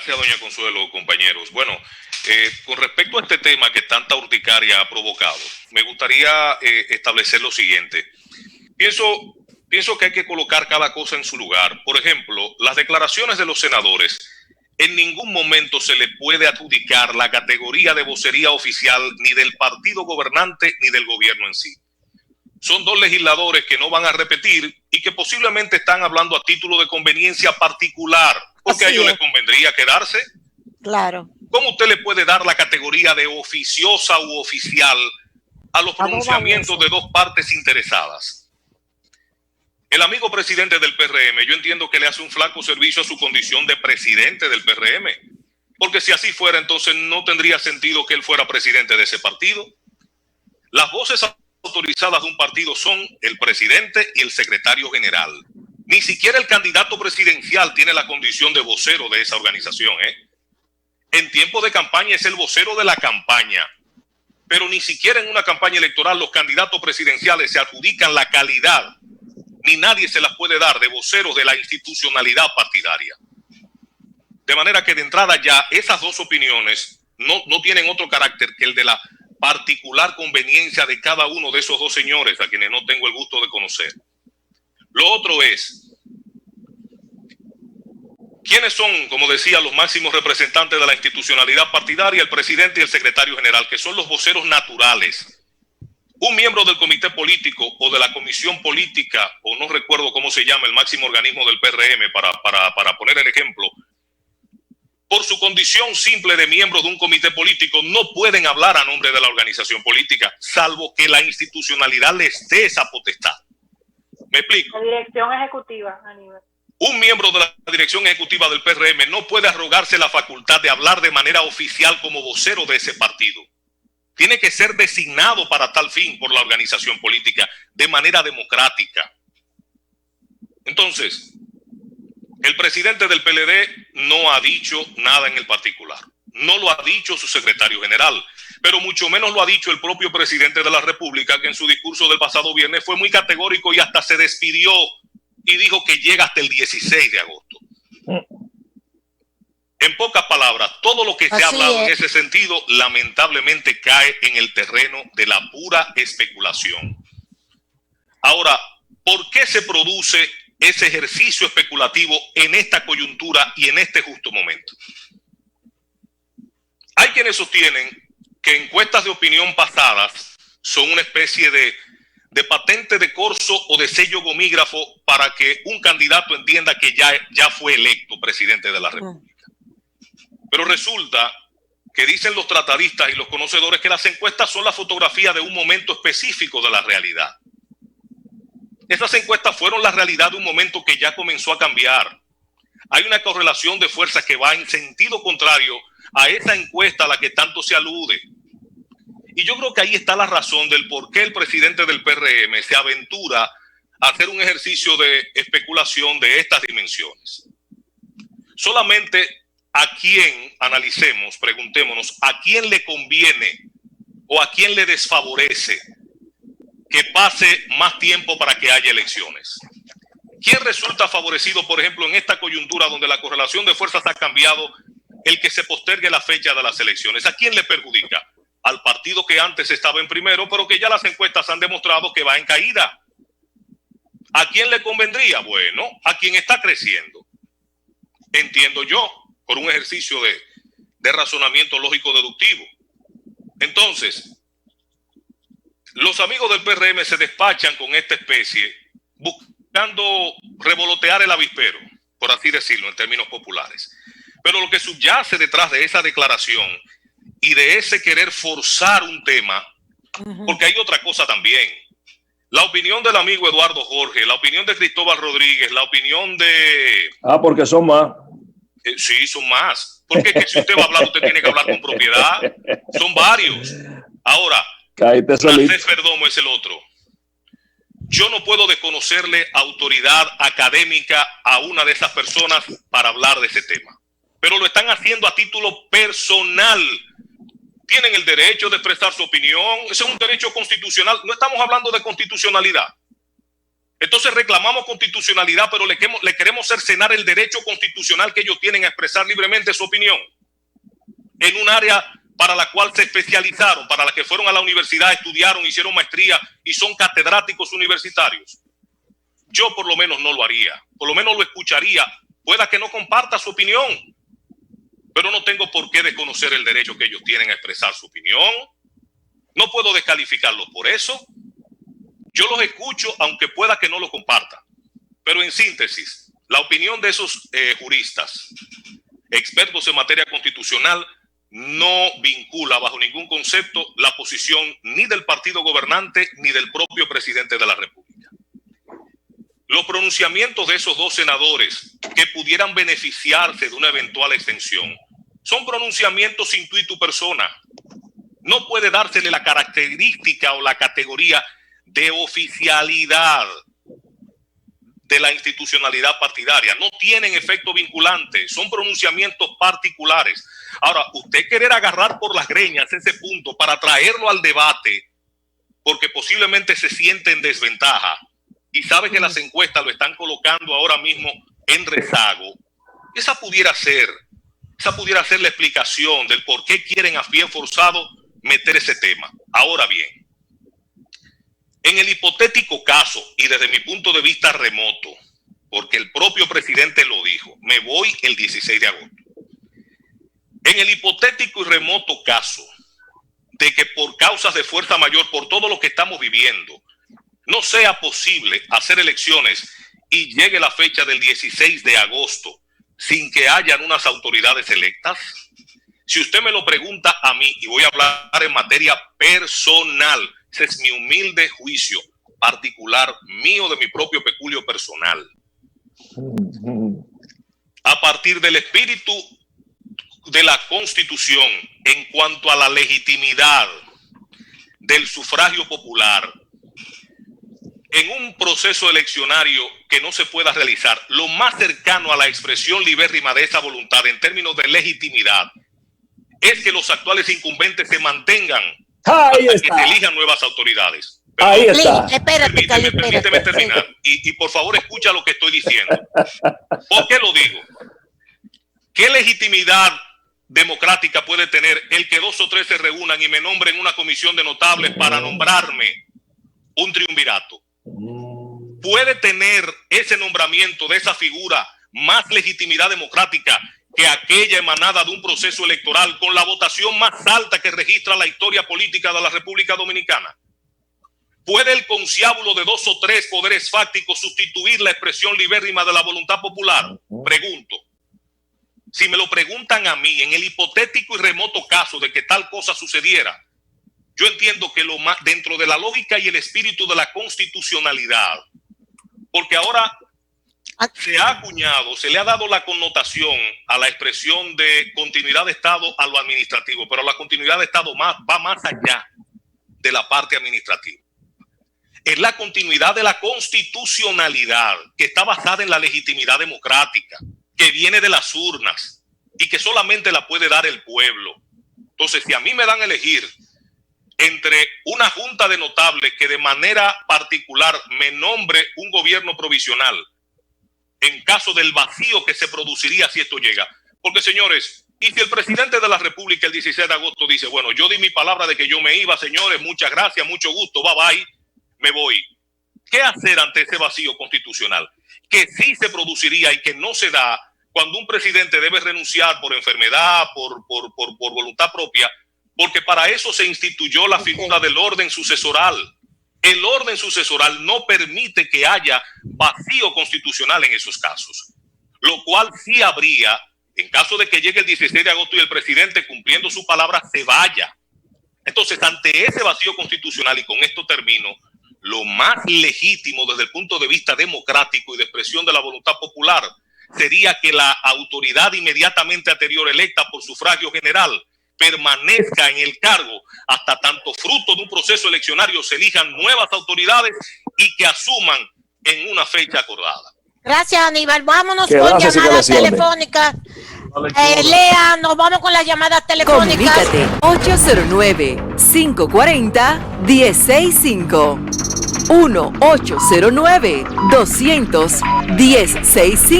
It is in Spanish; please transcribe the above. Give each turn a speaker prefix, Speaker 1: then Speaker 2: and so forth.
Speaker 1: Gracias, doña Consuelo, compañeros. Bueno, con respecto a este tema que tanta urticaria ha provocado, me gustaría establecer lo siguiente. Pienso que hay que colocar cada cosa en su lugar. Por ejemplo, las declaraciones de los senadores, en ningún momento se le puede adjudicar la categoría de vocería oficial ni del partido gobernante ni del gobierno en sí. Son dos legisladores que no van a repetir y que posiblemente están hablando a título de conveniencia particular, porque a ellos les convendría quedarse.
Speaker 2: Claro.
Speaker 1: ¿Cómo usted le puede dar la categoría de oficiosa u oficial a los pronunciamientos de dos partes interesadas? El amigo presidente del PRM, yo entiendo que le hace un flaco servicio a su condición de presidente del PRM, porque si así fuera, entonces no tendría sentido que él fuera presidente de ese partido. Las voces autorizadas de un partido son el presidente y el secretario general. Ni siquiera el candidato presidencial tiene la condición de vocero de esa organización, En tiempo de campaña es el vocero de la campaña, pero ni siquiera en una campaña electoral los candidatos presidenciales se adjudican la calidad, ni nadie se las puede dar de voceros de la institucionalidad partidaria. De manera que de entrada ya esas dos opiniones no tienen otro carácter que el de la particular conveniencia de cada uno de esos dos señores a quienes no tengo el gusto de conocer. Lo otro es, ¿quiénes son, como decía, los máximos representantes de la institucionalidad partidaria? El presidente y el secretario general, que son los voceros naturales. Un miembro del comité político o de la comisión política, o no recuerdo cómo se llama el máximo organismo del PRM, para poner el ejemplo, por su condición simple de miembro de un comité político, no pueden hablar a nombre de la organización política, salvo que la institucionalidad les dé esa potestad. ¿Me explico?
Speaker 3: La dirección ejecutiva, Aníbal.
Speaker 1: Un miembro de la dirección ejecutiva del PRM no puede arrogarse la facultad de hablar de manera oficial como vocero de ese partido. Tiene que ser designado para tal fin por la organización política de manera democrática. Entonces, el presidente del PLD no ha dicho nada en el particular. No lo ha dicho su secretario general, pero mucho menos lo ha dicho el propio presidente de la República, que en su discurso del pasado viernes fue muy categórico y hasta se despidió y dijo que llega hasta el 16 de agosto. En pocas palabras, todo lo que se ha hablado en ese sentido lamentablemente cae en el terreno de la pura especulación. Ahora, ¿por qué se produce ese ejercicio especulativo en esta coyuntura y en este justo momento? Hay quienes sostienen que encuestas de opinión pasadas son una especie de patente de corso o de sello gomígrafo para que un candidato entienda que ya fue electo presidente de la República. Pero resulta que dicen los tratadistas y los conocedores que las encuestas son la fotografía de un momento específico de la realidad. Esas encuestas fueron la realidad de un momento que ya comenzó a cambiar. Hay una correlación de fuerzas que va en sentido contrario a esa encuesta a la que tanto se alude. Y yo creo que ahí está la razón del por qué el presidente del PRM se aventura a hacer un ejercicio de especulación de estas dimensiones. Solamente a quién analicemos, preguntémonos, ¿a quién le conviene o a quién le desfavorece que pase más tiempo para que haya elecciones? ¿Quién resulta favorecido, por ejemplo, en esta coyuntura donde la correlación de fuerzas ha cambiado, el que se postergue la fecha de las elecciones? ¿A quién le perjudica? Al partido que antes estaba en primero, pero que ya las encuestas han demostrado que va en caída. ¿A quién le convendría? Bueno, a quien está creciendo. Entiendo yo, por un ejercicio de razonamiento lógico-deductivo. Entonces, los amigos del PRM se despachan con esta especie, buscando revolotear el avispero, por así decirlo, en términos populares. Pero lo que subyace detrás de esa declaración y de ese querer forzar un tema, porque hay otra cosa también. La opinión del amigo Eduardo Jorge, la opinión de Cristóbal Rodríguez, la opinión de...
Speaker 4: porque son más.
Speaker 1: Sí, son más. Porque que si usted va a hablar, usted tiene que hablar con propiedad. Son varios. Ahora, Francés Perdomo es el otro. Yo no puedo desconocerle autoridad académica a una de esas personas para hablar de ese tema. Pero lo están haciendo a título personal. Tienen el derecho de expresar su opinión. Ese es un derecho constitucional. No estamos hablando de constitucionalidad. Entonces reclamamos constitucionalidad, pero le queremos cercenar el derecho constitucional que ellos tienen a expresar libremente su opinión en un área para la cual se especializaron, para la que fueron a la universidad, estudiaron, hicieron maestría y son catedráticos universitarios. Yo por lo menos no lo haría, por lo menos lo escucharía, pueda que no comparta su opinión, pero no tengo por qué desconocer el derecho que ellos tienen a expresar su opinión. No puedo descalificarlos por eso. Yo los escucho, aunque pueda que no lo comparta. Pero en síntesis, la opinión de esos juristas, expertos en materia constitucional, no vincula bajo ningún concepto la posición ni del partido gobernante ni del propio presidente de la República. Los pronunciamientos de esos dos senadores que pudieran beneficiarse de una eventual extensión son pronunciamientos intuitu persona. No puede dársele la característica o la categoría de oficialidad de la institucionalidad partidaria. No tienen efecto vinculante, son pronunciamientos particulares. Ahora, usted querer agarrar por las greñas ese punto para traerlo al debate, porque posiblemente se siente en desventaja y sabe que las encuestas lo están colocando ahora mismo en rezago, esa pudiera ser la explicación del por qué quieren a pie forzado meter ese tema. Ahora bien, en el hipotético caso, y desde mi punto de vista remoto, porque el propio presidente lo dijo, me voy el 16 de agosto. En el hipotético y remoto caso de que por causas de fuerza mayor, por todo lo que estamos viviendo, no sea posible hacer elecciones y llegue la fecha del 16 de agosto sin que hayan unas autoridades electas, si usted me lo pregunta a mí, y voy a hablar en materia personal, ese es mi humilde juicio particular mío, de mi propio peculio personal. A partir del espíritu de la Constitución en cuanto a la legitimidad del sufragio popular, en un proceso eleccionario que no se pueda realizar, lo más cercano a la expresión libérrima de esa voluntad en términos de legitimidad es que los actuales incumbentes se mantengan hasta que se elijan nuevas autoridades. Pero
Speaker 2: ahí está.
Speaker 1: Permíteme terminar. Y por favor escucha lo que estoy diciendo. ¿Por qué lo digo? ¿Qué legitimidad democrática puede tener el que 2 o 3 se reúnan y me nombren una comisión de notables para nombrarme un triunvirato? ¿Puede tener ese nombramiento de esa figura más legitimidad democrática que aquella emanada de un proceso electoral con la votación más alta que registra la historia política de la República Dominicana? ¿Puede el conciábulo de 2 o 3 poderes fácticos sustituir la expresión libérrima de la voluntad popular? Pregunto. Si me lo preguntan a mí, en el hipotético y remoto caso de que tal cosa sucediera, yo entiendo que lo más dentro de la lógica y el espíritu de la constitucionalidad, porque ahora se ha acuñado, se le ha dado la connotación a la expresión de continuidad de Estado a lo administrativo, pero la continuidad de Estado va más allá de la parte administrativa. Es la continuidad de la constitucionalidad que está basada en la legitimidad democrática, que viene de las urnas y que solamente la puede dar el pueblo. Entonces, si a mí me dan a elegir entre una junta de notables que de manera particular me nombre un gobierno provisional en caso del vacío que se produciría si esto llega. Porque, señores, y si el presidente de la República el 16 de agosto dice, bueno, yo di mi palabra de que yo me iba, señores, muchas gracias, mucho gusto, bye bye, me voy. ¿Qué hacer ante ese vacío constitucional? Que sí se produciría y que no se da cuando un presidente debe renunciar por enfermedad, por voluntad propia, porque para eso se instituyó la figura del orden sucesoral. El orden sucesoral no permite que haya vacío constitucional en esos casos, lo cual sí habría en caso de que llegue el 16 de agosto y el presidente, cumpliendo su palabra, se vaya. Entonces, ante ese vacío constitucional, y con esto termino, lo más legítimo desde el punto de vista democrático y de expresión de la voluntad popular sería que la autoridad inmediatamente anterior electa por sufragio general permanezca en el cargo hasta tanto fruto de un proceso eleccionario se elijan nuevas autoridades y que asuman en una fecha acordada.
Speaker 4: Gracias, Aníbal. Vámonos con llamadas telefónicas. Lea, nos vamos con las llamadas telefónicas.
Speaker 5: Comunícate 809-540-1065.
Speaker 2: 1-809-200-1065.